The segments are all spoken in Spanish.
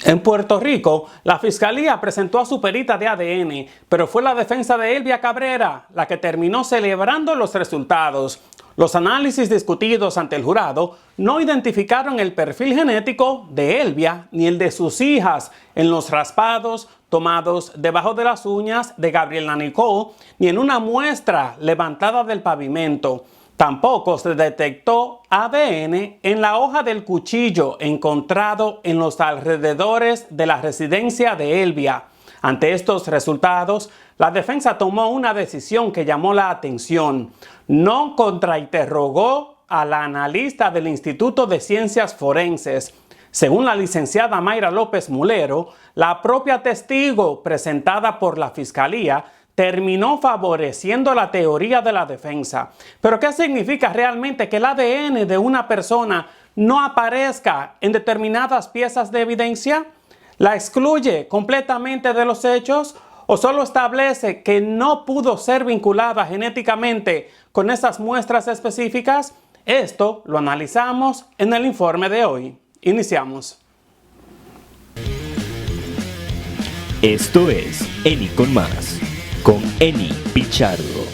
En Puerto Rico, la Fiscalía presentó a su perita de ADN, pero fue la defensa de Elvia Cabrera la que terminó celebrando los resultados. Los análisis discutidos ante el jurado no identificaron el perfil genético de Elvia ni el de sus hijas en los raspados tomados debajo de las uñas de Gabriela Nicole, ni en una muestra levantada del pavimento. Tampoco se detectó ADN en la hoja del cuchillo encontrado en los alrededores de la residencia de Elvia. Ante estos resultados, la defensa tomó una decisión que llamó la atención. No contrainterrogó a la analista del Instituto de Ciencias Forenses. Según la licenciada Mayra López Mulero, la propia testigo presentada por la Fiscalía terminó favoreciendo la teoría de la defensa. ¿Pero qué significa realmente que el ADN de una persona no aparezca en determinadas piezas de evidencia? ¿La excluye completamente de los hechos o solo establece que no pudo ser vinculada genéticamente con esas muestras específicas? Esto lo analizamos en el informe de hoy. Iniciamos. Esto es Eni con Más, con Eni Pichardo.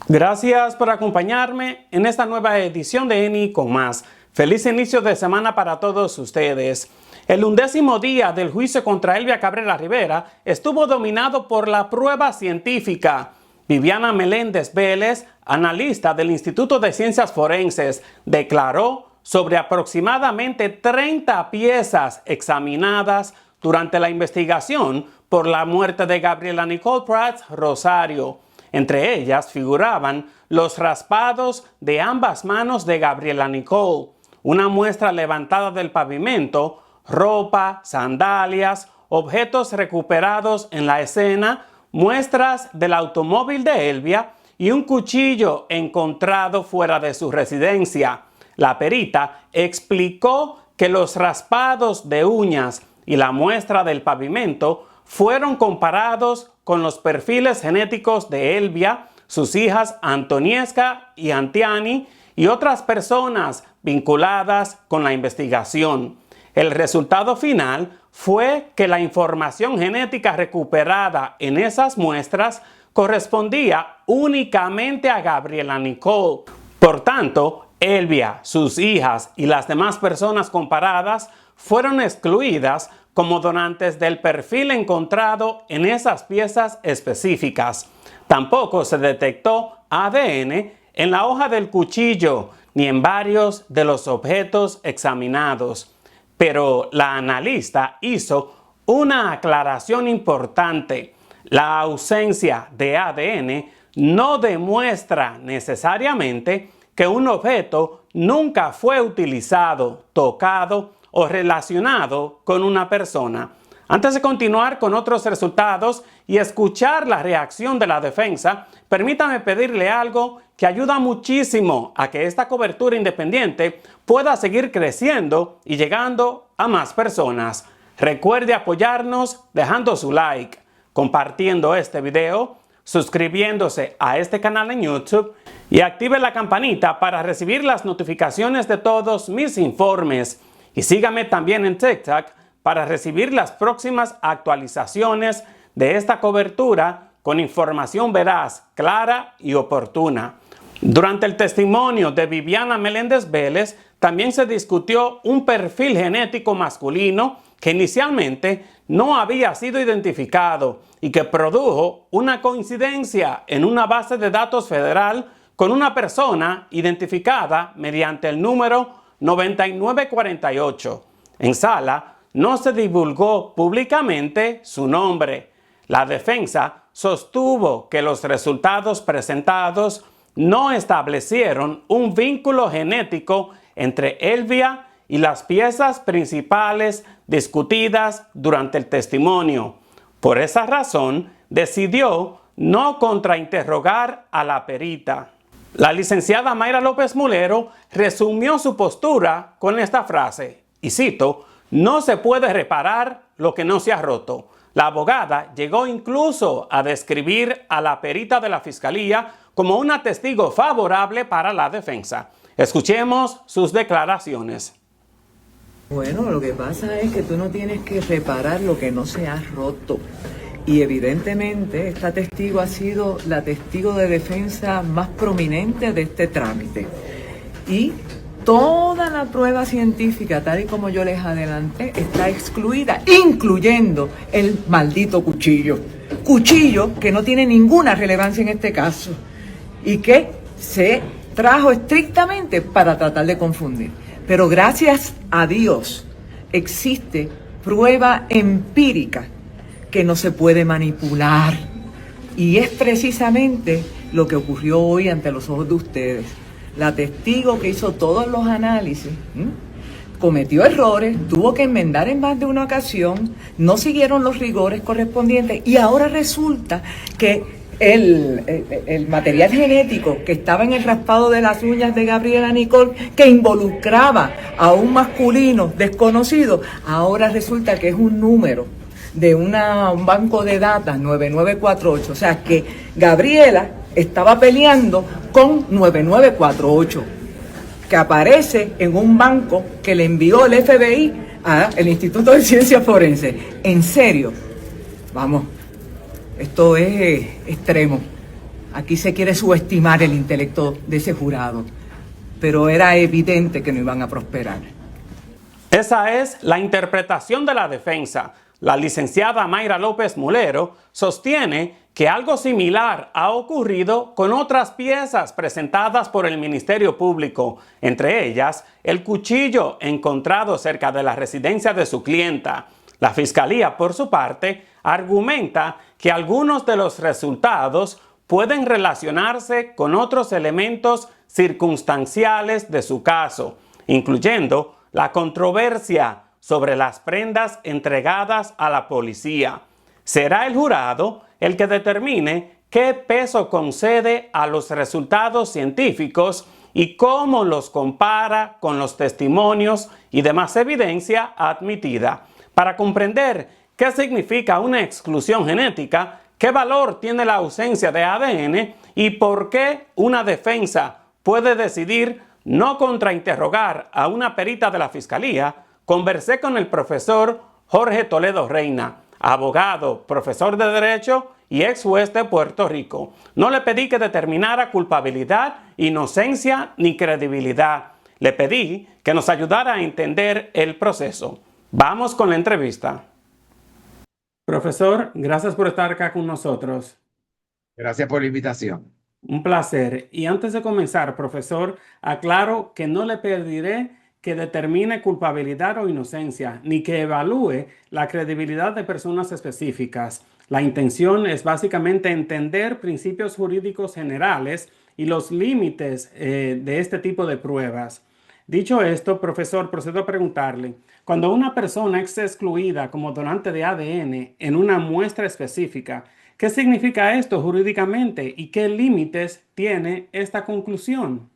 Gracias por acompañarme en esta nueva edición de Eni con Más. Feliz inicio de semana para todos ustedes. El 11º día del juicio contra Elvia Cabrera Rivera estuvo dominado por la prueba científica. Viviana Meléndez Vélez, analista del Instituto de Ciencias Forenses, declaró sobre aproximadamente 30 piezas examinadas durante la investigación por la muerte de Gabriela Nicole Prats Rosario. Entre ellas figuraban los raspados de ambas manos de Gabriela Nicole, una muestra levantada del pavimento, ropa, sandalias, objetos recuperados en la escena, muestras del automóvil de Elvia y un cuchillo encontrado fuera de su residencia. La perita explicó que los raspados de uñas y la muestra del pavimento fueron comparados con los perfiles genéticos de Elvia, sus hijas Antoniesca y Antiani y otras personas vinculadas con la investigación. El resultado final fue que la información genética recuperada en esas muestras correspondía únicamente a Gabriela Nicole. Por tanto, Elvia, sus hijas y las demás personas comparadas fueron excluidas como donantes del perfil encontrado en esas piezas específicas. Tampoco se detectó ADN en la hoja del cuchillo ni en varios de los objetos examinados. Pero la analista hizo una aclaración importante. La ausencia de ADN no demuestra necesariamente que un objeto nunca fue utilizado, tocado o relacionado con una persona. Antes de continuar con otros resultados y escuchar la reacción de la defensa, permítame pedirle algo que ayuda muchísimo a que esta cobertura independiente pueda seguir creciendo y llegando a más personas. Recuerde apoyarnos dejando su like, compartiendo este video, suscribiéndose a este canal en YouTube y active la campanita para recibir las notificaciones de todos mis informes. Y sígame también en TikTok para recibir las próximas actualizaciones de esta cobertura con información veraz, clara y oportuna. Durante el testimonio de Viviana Meléndez Vélez, también se discutió un perfil genético masculino que inicialmente no había sido identificado y que produjo una coincidencia en una base de datos federal con una persona identificada mediante el número 9948. En sala no se divulgó públicamente su nombre. La defensa sostuvo que los resultados presentados no establecieron un vínculo genético entre Elvia y las piezas principales discutidas durante el testimonio. Por esa razón, decidió no contrainterrogar a la perita. La licenciada Mayra López Mulero resumió su postura con esta frase, y cito: "No se puede reparar lo que no se ha roto". La abogada llegó incluso a describir a la perita de la Fiscalía como una testigo favorable para la defensa. Escuchemos sus declaraciones. Bueno, lo que pasa es que tú no tienes que reparar lo que no se ha roto. Y evidentemente esta testigo ha sido la testigo de defensa más prominente de este trámite. Y toda la prueba científica, tal y como yo les adelanté, está excluida, incluyendo el maldito cuchillo. Cuchillo que no tiene ninguna relevancia en este caso y que se trajo estrictamente para tratar de confundir. Pero gracias a Dios existe prueba empírica que no se puede manipular. Y es precisamente lo que ocurrió hoy ante los ojos de ustedes. La testigo que hizo todos los análisis cometió errores, tuvo que enmendar en más de una ocasión, no siguieron los rigores correspondientes y ahora resulta que el material genético que estaba en el raspado de las uñas de Gabriela Nicole, que involucraba a un masculino desconocido, ahora resulta que es un número de un banco de datos 9948. O sea que Gabriela estaba peleando con 9948, que aparece en un banco que le envió el FBI al Instituto de Ciencias Forenses. En serio, vamos. Esto es extremo. Aquí se quiere subestimar el intelecto de ese jurado, pero era evidente que no iban a prosperar. Esa es la interpretación de la defensa. La licenciada Mayra López Mulero sostiene que algo similar ha ocurrido con otras piezas presentadas por el Ministerio Público, entre ellas el cuchillo encontrado cerca de la residencia de su clienta. La Fiscalía, por su parte, argumenta que algunos de los resultados pueden relacionarse con otros elementos circunstanciales de su caso, incluyendo la controversia sobre las prendas entregadas a la policía. Será el jurado el que determine qué peso concede a los resultados científicos y cómo los compara con los testimonios y demás evidencia admitida. Para comprender qué significa una exclusión genética, qué valor tiene la ausencia de ADN y por qué una defensa puede decidir no contrainterrogar a una perita de la Fiscalía, conversé con el profesor Jorge Toledo Reina, abogado, profesor de Derecho y ex juez de Puerto Rico. No le pedí que determinara culpabilidad, inocencia ni credibilidad. Le pedí que nos ayudara a entender el proceso. Vamos con la entrevista. Profesor, gracias por estar acá con nosotros. Gracias por la invitación. Un placer. Y antes de comenzar, profesor, aclaro que no le pediré que determine culpabilidad o inocencia, ni que evalúe la credibilidad de personas específicas. La intención es básicamente entender principios jurídicos generales y los límites de este tipo de pruebas. Dicho esto, profesor, procedo a preguntarle, cuando una persona es excluida como donante de ADN en una muestra específica, ¿qué significa esto jurídicamente y qué límites tiene esta conclusión?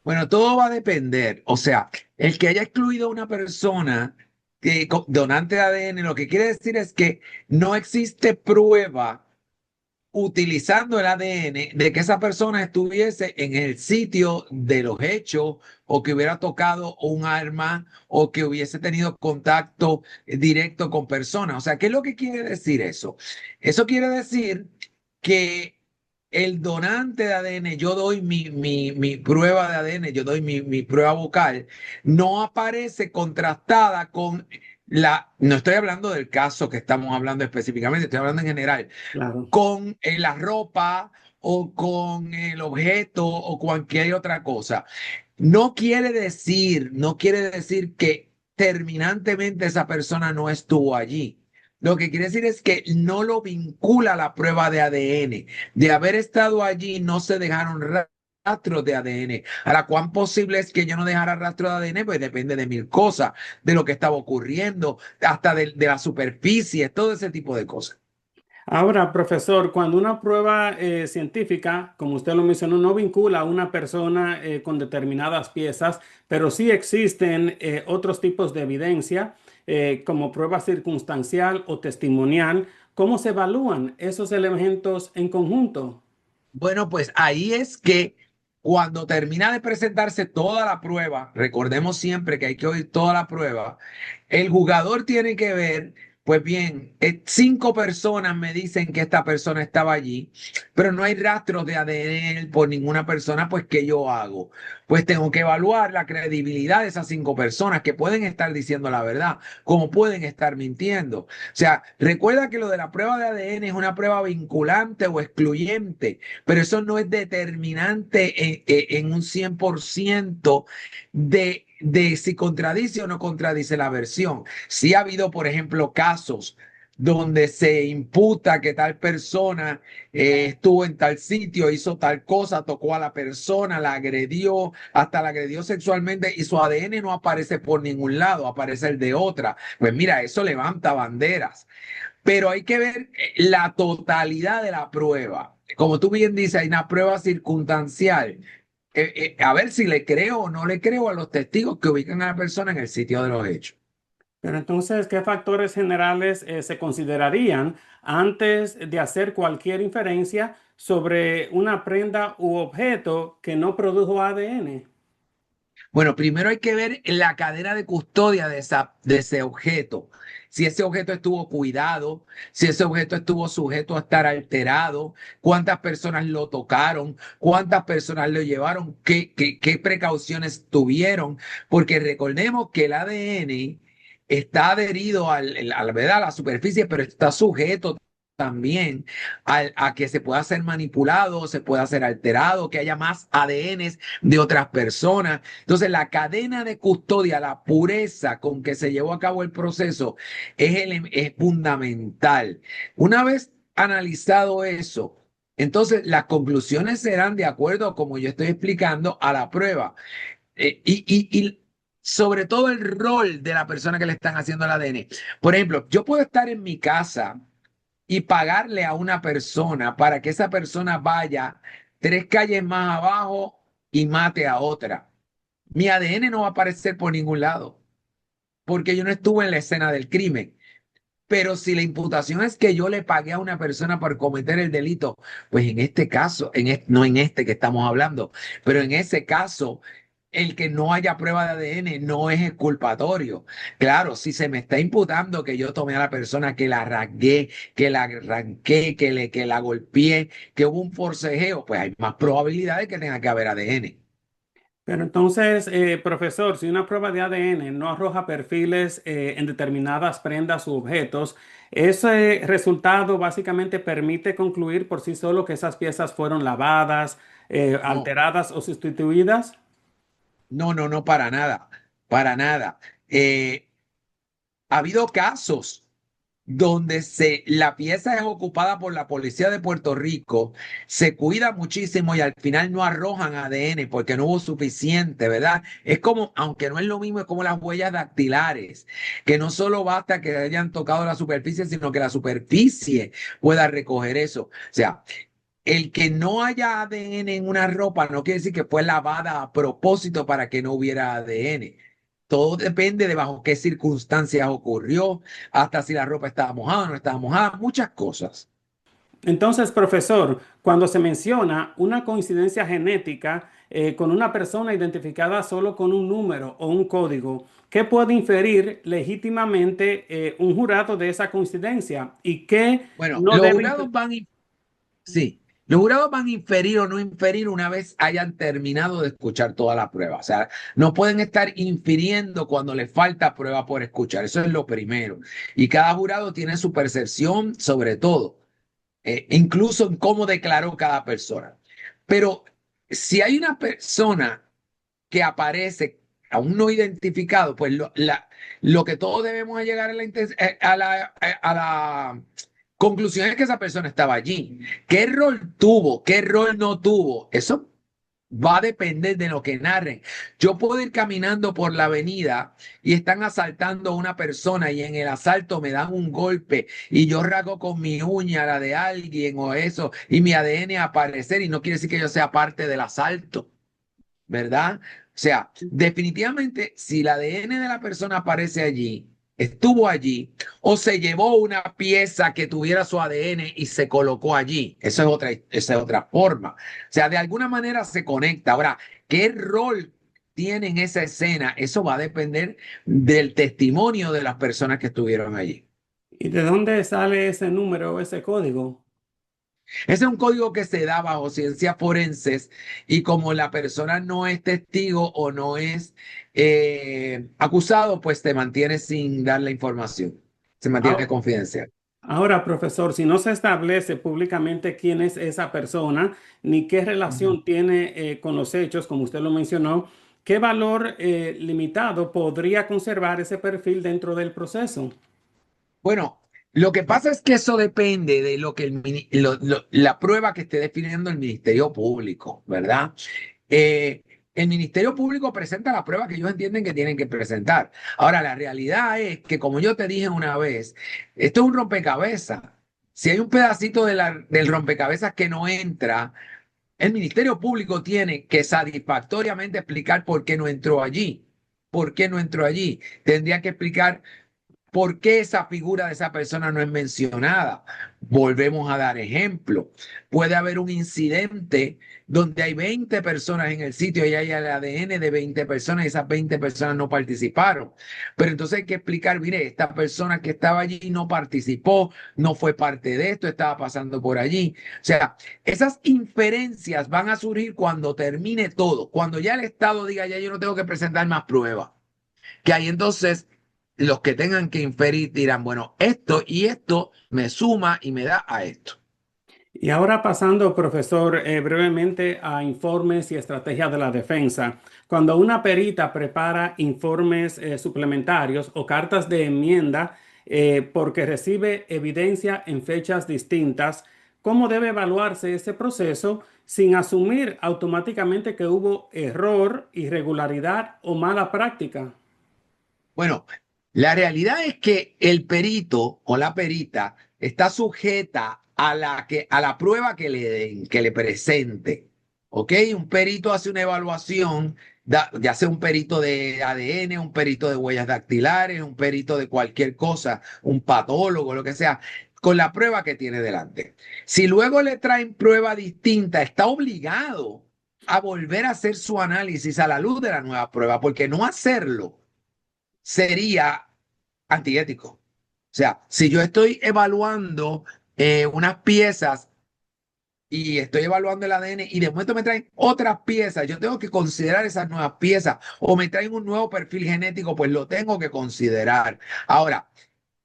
Bueno, todo va a depender. O sea, el que haya excluido a una persona donante de ADN, lo que quiere decir es que no existe prueba utilizando el ADN de que esa persona estuviese en el sitio de los hechos o que hubiera tocado un arma o que hubiese tenido contacto directo con personas. O sea, ¿qué es lo que quiere decir eso? Eso quiere decir que el donante de ADN, yo doy mi prueba de ADN, yo doy mi prueba vocal, no aparece contrastada con no estoy hablando del caso que estamos hablando específicamente, estoy hablando en general, Claro. con la ropa o con el objeto o cualquier otra cosa. No quiere decir que terminantemente esa persona no estuvo allí. Lo que quiere decir es que no lo vincula a la prueba de ADN. De haber estado allí, no se dejaron rastros de ADN. Ahora, ¿cuán posible es que yo no dejara rastro de ADN? Pues depende de mil cosas, de lo que estaba ocurriendo, hasta de la superficie, todo ese tipo de cosas. Ahora, profesor, cuando una prueba científica, como usted lo mencionó, no vincula a una persona con determinadas piezas, pero sí existen otros tipos de evidencia, como prueba circunstancial o testimonial, ¿cómo se evalúan esos elementos en conjunto? Bueno, pues ahí es que Cuando termina de presentarse toda la prueba, recordemos siempre que hay que oír toda la prueba, el jugador tiene que ver, pues bien, 5 personas me dicen que esta persona estaba allí, pero no hay rastros de ADN por ninguna persona, pues ¿qué yo hago? Pues tengo que evaluar la credibilidad de esas 5 personas que pueden estar diciendo la verdad, como pueden estar mintiendo. O sea, recuerda que lo de la prueba de ADN es una prueba vinculante o excluyente, pero eso no es determinante en un 100% de si contradice o no contradice la versión. Sí ha habido, por ejemplo, casos donde se imputa que tal persona estuvo en tal sitio, hizo tal cosa, tocó a la persona, la agredió, hasta la agredió sexualmente y su ADN no aparece por ningún lado, aparece el de otra. Pues mira, eso levanta banderas. Pero hay que ver la totalidad de la prueba. Como tú bien dices, hay una prueba circunstancial. A ver si le creo o no le creo a los testigos que ubican a la persona en el sitio de los hechos. Pero entonces, ¿qué factores generales se considerarían antes de hacer cualquier inferencia sobre una prenda u objeto que no produjo ADN? Bueno, primero hay que ver la cadena de custodia de ese objeto. Si ese objeto estuvo cuidado, si ese objeto estuvo sujeto a estar alterado, cuántas personas lo tocaron, cuántas personas lo llevaron, qué precauciones tuvieron, porque recordemos que el ADN está adherido ¿verdad? A la superficie, pero está sujeto también a que se pueda ser manipulado, se pueda ser alterado, que haya más ADNs de otras personas. Entonces, la cadena de custodia, la pureza con que se llevó a cabo el proceso es fundamental. Una vez analizado eso, entonces las conclusiones serán de acuerdo, como yo estoy explicando, a la prueba. Y sobre todo el rol de la persona que le están haciendo el ADN. Por ejemplo, yo puedo estar en mi casa y pagarle a una persona para que esa persona vaya 3 calles más abajo y mate a otra. Mi ADN no va a aparecer por ningún lado, porque yo no estuve en la escena del crimen. Pero si la imputación es que yo le pagué a una persona por cometer el delito, pues en este caso, no en este que estamos hablando, pero en ese caso, el que no haya prueba de ADN no es exculpatorio. Claro, si se me está imputando que yo tomé a la persona, que la rasgué, que la arranqué, que la golpeé, que hubo un forcejeo, pues hay más probabilidades que tenga que haber ADN. Pero entonces, profesor, si una prueba de ADN no arroja perfiles en determinadas prendas u objetos, ese resultado básicamente permite concluir por sí solo que esas piezas fueron lavadas, No, alteradas o sustituidas. no, no, no, para nada, para nada. Ha habido casos donde la pieza es ocupada por la policía de Puerto Rico, se cuida muchísimo y al final no arrojan ADN porque no hubo suficiente, ¿verdad? Es como, aunque no es lo mismo, es como las huellas dactilares, que no solo basta que hayan tocado la superficie, sino que la superficie pueda recoger eso. O sea, el que no haya ADN en una ropa no quiere decir que fue lavada a propósito para que no hubiera ADN. Todo depende de bajo qué circunstancias ocurrió, hasta si la ropa estaba mojada o no estaba mojada, muchas cosas. Entonces, profesor, cuando se menciona una coincidencia genética con una persona identificada solo con un número o un código, ¿qué puede inferir legítimamente un jurado de esa coincidencia y qué Bueno, no los debe jurados sí, los jurados van a inferir o no inferir una vez hayan terminado de escuchar toda la prueba. O sea, no pueden estar infiriendo cuando les falta prueba por escuchar. Eso es lo primero. Y cada jurado tiene su percepción sobre todo, incluso en cómo declaró cada persona. Pero si hay una persona que aparece aún no identificado, pues lo que todos debemos llegar a la conclusión es que esa persona estaba allí. ¿Qué rol tuvo? ¿Qué rol no tuvo? Eso va a depender de lo que narren. Yo puedo ir caminando por la avenida y están asaltando a una persona y en el asalto me dan un golpe y yo rasgo con mi uña la de alguien o eso y mi ADN aparecer y no quiere decir que yo sea parte del asalto, ¿verdad? O sea, definitivamente, si el ADN de la persona aparece allí, estuvo allí o se llevó una pieza que tuviera su ADN y se colocó allí. Esa es otra forma. O sea, de alguna manera se conecta. Ahora, ¿qué rol tiene en esa escena? Eso va a depender del testimonio de las personas que estuvieron allí. ¿Y de dónde sale ese número, ese código? Ese es un código que se da bajo ciencias forenses y como la persona no es testigo o no es acusado, pues te mantiene sin dar la información. Se mantiene Ah, confidencial. ahora, profesor, si no se establece públicamente quién es esa persona, ni qué Ujú. relación tiene con los hechos, como usted lo mencionó, ¿qué valor limitado podría conservar ese perfil dentro del proceso? Bueno, lo que pasa es que eso depende de lo que la prueba que esté definiendo el Ministerio Público, ¿verdad? El Ministerio Público presenta la prueba que ellos entienden que tienen que presentar. Ahora, la realidad es que, como yo te dije una vez, esto es un rompecabezas. Si hay un pedacito del rompecabezas que no entra, el Ministerio Público tiene que satisfactoriamente explicar por qué no entró allí. ¿Por qué no entró allí? Tendría que explicar ¿por qué esa figura de esa persona no es mencionada? Volvemos a dar ejemplo. Puede haber un incidente donde hay 20 personas en el sitio y hay el ADN de 20 personas y esas 20 personas no participaron. Pero entonces hay que explicar, mire, esta persona que estaba allí no participó, no fue parte de esto, estaba pasando por allí. O sea, esas inferencias van a surgir cuando termine todo, cuando ya el Estado diga, ya yo no tengo que presentar más pruebas, que ahí entonces los que tengan que inferir dirán, bueno, esto y esto me suma y me da a esto. Y ahora pasando, profesor, brevemente a informes y estrategias de la defensa. Cuando una perita prepara informes suplementarios o cartas de enmienda porque recibe evidencia en fechas distintas, ¿cómo debe evaluarse ese proceso sin asumir automáticamente que hubo error, irregularidad o mala práctica? Bueno, la realidad es que el perito o la perita está sujeta a la prueba que le den, que le presente. ¿Ok? Un perito hace una evaluación, ya sea un perito de ADN, un perito de huellas dactilares, un perito de cualquier cosa, un patólogo, lo que sea, con la prueba que tiene delante. Si luego le traen prueba distinta, está obligado a volver a hacer su análisis a la luz de la nueva prueba, porque no hacerlo sería antiético. O sea, si yo estoy evaluando unas piezas y estoy evaluando el ADN y de momento me traen otras piezas, yo tengo que considerar esas nuevas piezas o me traen un nuevo perfil genético, pues lo tengo que considerar. Ahora,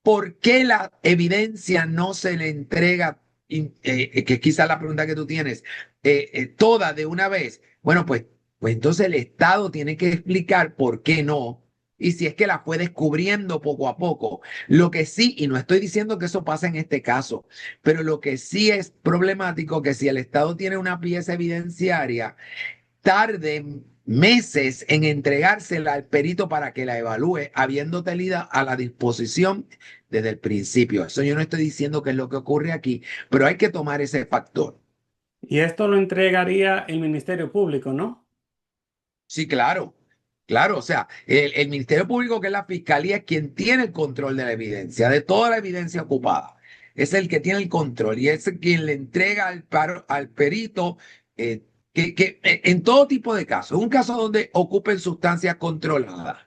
¿por qué la evidencia no se le entrega, que quizás la pregunta que tú tienes, toda de una vez? Bueno, pues entonces el Estado tiene que explicar por qué no. Y si es que la fue descubriendo poco a poco. Lo que sí, y no estoy diciendo que eso pase en este caso, pero lo que sí es problemático que si el Estado tiene una pieza evidenciaria, tarde meses en entregársela al perito para que la evalúe, habiendo tenido a la disposición desde el principio. Eso yo no estoy diciendo que es lo que ocurre aquí, pero hay que tomar ese factor. Y esto lo entregaría el Ministerio Público, ¿no? Sí, claro, claro. O sea, el Ministerio Público, que es la Fiscalía, es quien tiene el control de la evidencia, de toda la evidencia ocupada. Es el que tiene el control y es quien le entrega al perito en todo tipo de casos. Un caso donde ocupen sustancias controladas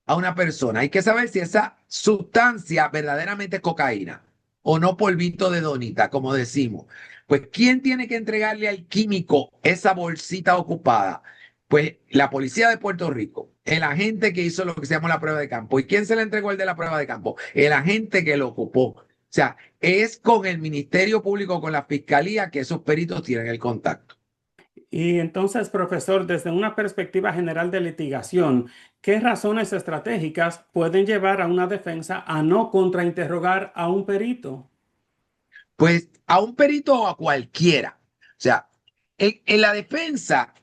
a una persona. Hay que saber si esa sustancia verdaderamente es cocaína o no polvito de donita, como decimos. Pues, ¿quién tiene que entregarle al químico esa bolsita ocupada? Pues la policía de Puerto Rico, el agente que hizo lo que se llama la prueba de campo. ¿Y quién se le entregó el de la prueba de campo? El agente que lo ocupó. O sea, es con el Ministerio Público, con la Fiscalía, que esos peritos tienen el contacto. Y entonces, profesor, desde una perspectiva general de litigación, ¿qué razones estratégicas pueden llevar a una defensa a no contrainterrogar a un perito? Pues a un perito o a cualquiera. O sea, en la defensa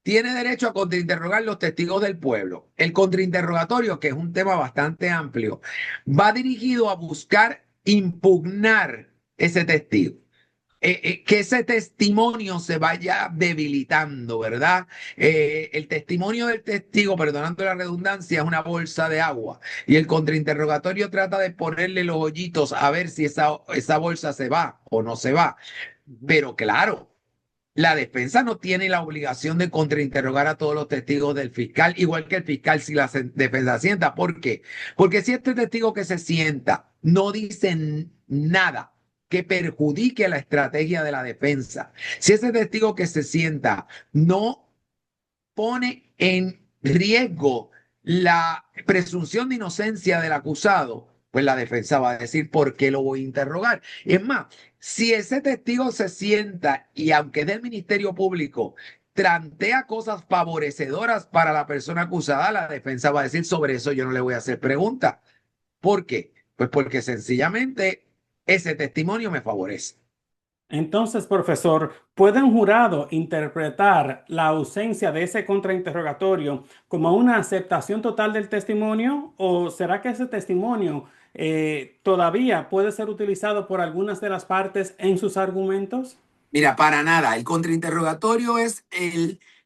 tiene derecho a contrainterrogar los testigos del pueblo. El contrainterrogatorio, que es un tema bastante amplio, va dirigido a buscar impugnar ese testigo. que ese testimonio se vaya debilitando, ¿verdad? El testimonio del testigo, perdonando la redundancia, es una bolsa de agua y el contrainterrogatorio trata de ponerle los hoyitos a ver si esa bolsa se va o no se va. Pero claro, la defensa no tiene la obligación de contrainterrogar a todos los testigos del fiscal, igual que el fiscal si la defensa sienta. ¿Por qué? Porque si este testigo que se sienta no dice nada que perjudique la estrategia de la defensa, si ese testigo que se sienta no pone en riesgo la presunción de inocencia del acusado, pues la defensa va a decir por qué lo voy a interrogar. Es más, si ese testigo se sienta y aunque es del Ministerio Público, plantea cosas favorecedoras para la persona acusada, la defensa va a decir sobre eso yo no le voy a hacer pregunta. ¿Por qué? Pues porque sencillamente ese testimonio me favorece. Entonces, profesor, ¿puede un jurado interpretar la ausencia de ese contrainterrogatorio como una aceptación total del testimonio? ¿O será que ese testimonio todavía puede ser utilizado por algunas de las partes en sus argumentos? Mira, para nada. El contrainterrogatorio es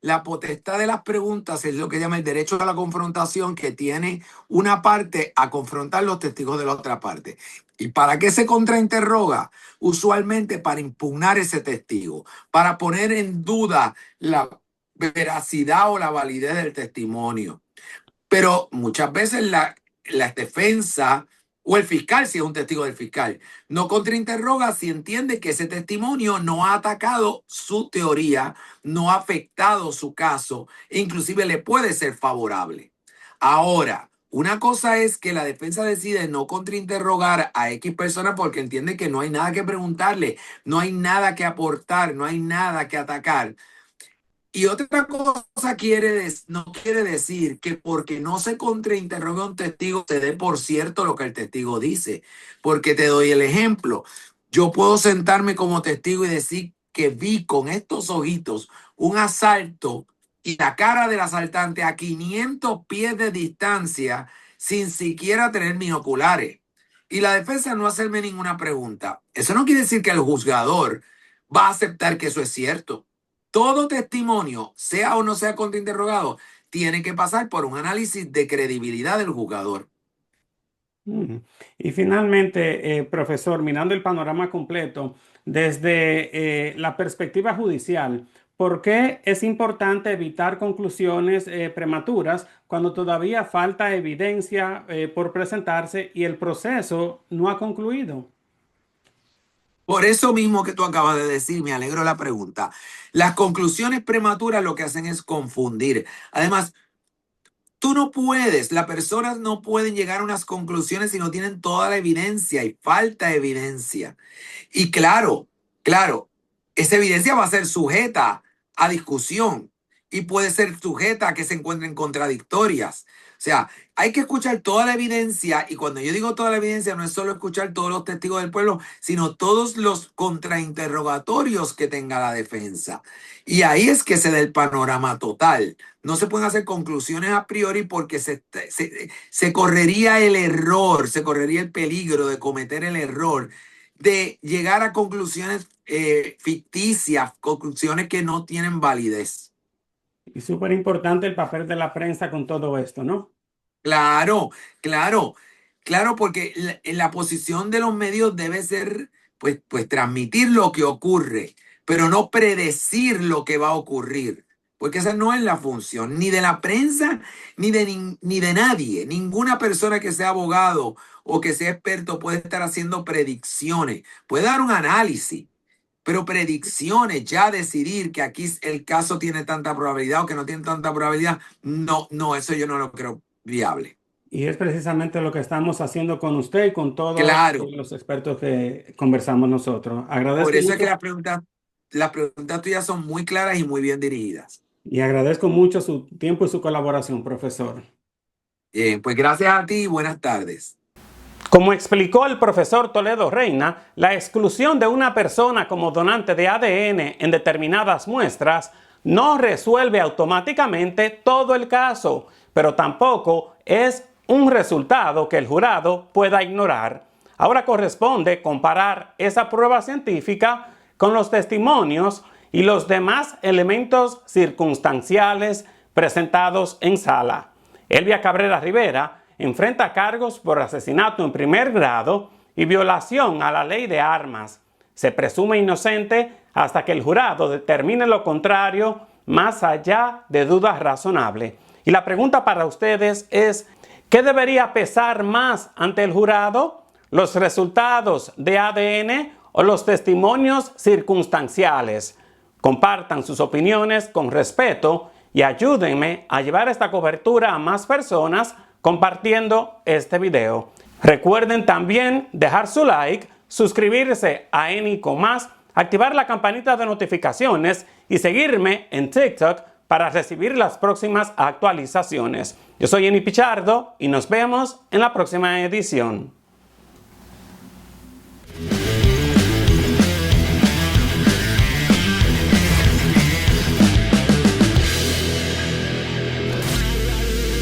la potestad de las preguntas, es lo que llama el derecho a la confrontación que tiene una parte a confrontar los testigos de la otra parte. ¿Y para qué se contrainterroga? Usualmente para impugnar ese testigo, para poner en duda la veracidad o la validez del testimonio. Pero muchas veces la defensa o el fiscal, si es un testigo del fiscal, no contrainterroga si entiende que ese testimonio no ha atacado su teoría, no ha afectado su caso, e inclusive le puede ser favorable. Ahora, una cosa es que la defensa decide no contrainterrogar a X persona porque entiende que no hay nada que preguntarle, no hay nada que aportar, no hay nada que atacar. Y otra cosa no quiere decir que porque no se contrainterroga a un testigo se dé por cierto lo que el testigo dice. Porque te doy el ejemplo. Yo puedo sentarme como testigo y decir que vi con estos ojitos un asalto y la cara del asaltante a 500 pies de distancia sin siquiera tener binoculares. Y la defensa no hacerme ninguna pregunta. Eso no quiere decir que el juzgador va a aceptar que eso es cierto. Todo testimonio, sea o no sea contrainterrogado, tiene que pasar por un análisis de credibilidad del juzgador. Y finalmente, profesor, mirando el panorama completo, desde la perspectiva judicial, ¿por qué es importante evitar conclusiones prematuras cuando todavía falta evidencia por presentarse y el proceso no ha concluido? Por eso mismo que tú acabas de decir, me alegro la pregunta. Las conclusiones prematuras lo que hacen es confundir. Además, tú no puedes, las personas no pueden llegar a unas conclusiones si no tienen toda la evidencia y falta evidencia. Y claro, esa evidencia va a ser sujeta a discusión y puede ser sujeta a que se encuentren contradictorias. O sea, hay que escuchar toda la evidencia y cuando yo digo toda la evidencia no es solo escuchar todos los testigos del pueblo, sino todos los contrainterrogatorios que tenga la defensa. Y ahí es que se da el panorama total. No se pueden hacer conclusiones a priori porque se correría el error, se correría el peligro de cometer el error de llegar a conclusiones ficticias, conclusiones que no tienen validez. Y súper importante el papel de la prensa con todo esto, ¿no? Claro, porque la posición de los medios debe ser, pues transmitir lo que ocurre, pero no predecir lo que va a ocurrir, porque esa no es la función ni de la prensa ni de nadie. Ninguna persona que sea abogado o que sea experto puede estar haciendo predicciones, puede dar un análisis. Pero predicciones, ya decidir que aquí el caso tiene tanta probabilidad o que no tiene tanta probabilidad, no, eso yo no lo creo viable. Y es precisamente lo que estamos haciendo con usted y con todos los expertos que conversamos nosotros. Agradezco Por eso mucho, es que las preguntas tuyas son muy claras y muy bien dirigidas. y agradezco mucho su tiempo y su colaboración, profesor. Bien, pues gracias a ti y buenas tardes. Como explicó el profesor Toledo Reina, la exclusión de una persona como donante de ADN en determinadas muestras no resuelve automáticamente todo el caso, pero tampoco es un resultado que el jurado pueda ignorar. Ahora corresponde comparar esa prueba científica con los testimonios y los demás elementos circunstanciales presentados en sala. Elvia Cabrera Rivera enfrenta cargos por asesinato en primer grado y violación a la ley de armas. Se presume inocente hasta que el jurado determine lo contrario, más allá de dudas razonables. Y la pregunta para ustedes es, ¿qué debería pesar más ante el jurado? ¿Los resultados de ADN o los testimonios circunstanciales? Compartan sus opiniones con respeto y ayúdenme a llevar esta cobertura a más personas compartiendo este video. Recuerden también dejar su like, suscribirse a Eni con Más, activar la campanita de notificaciones y seguirme en TikTok para recibir las próximas actualizaciones. Yo soy Eni Pichardo y nos vemos en la próxima edición.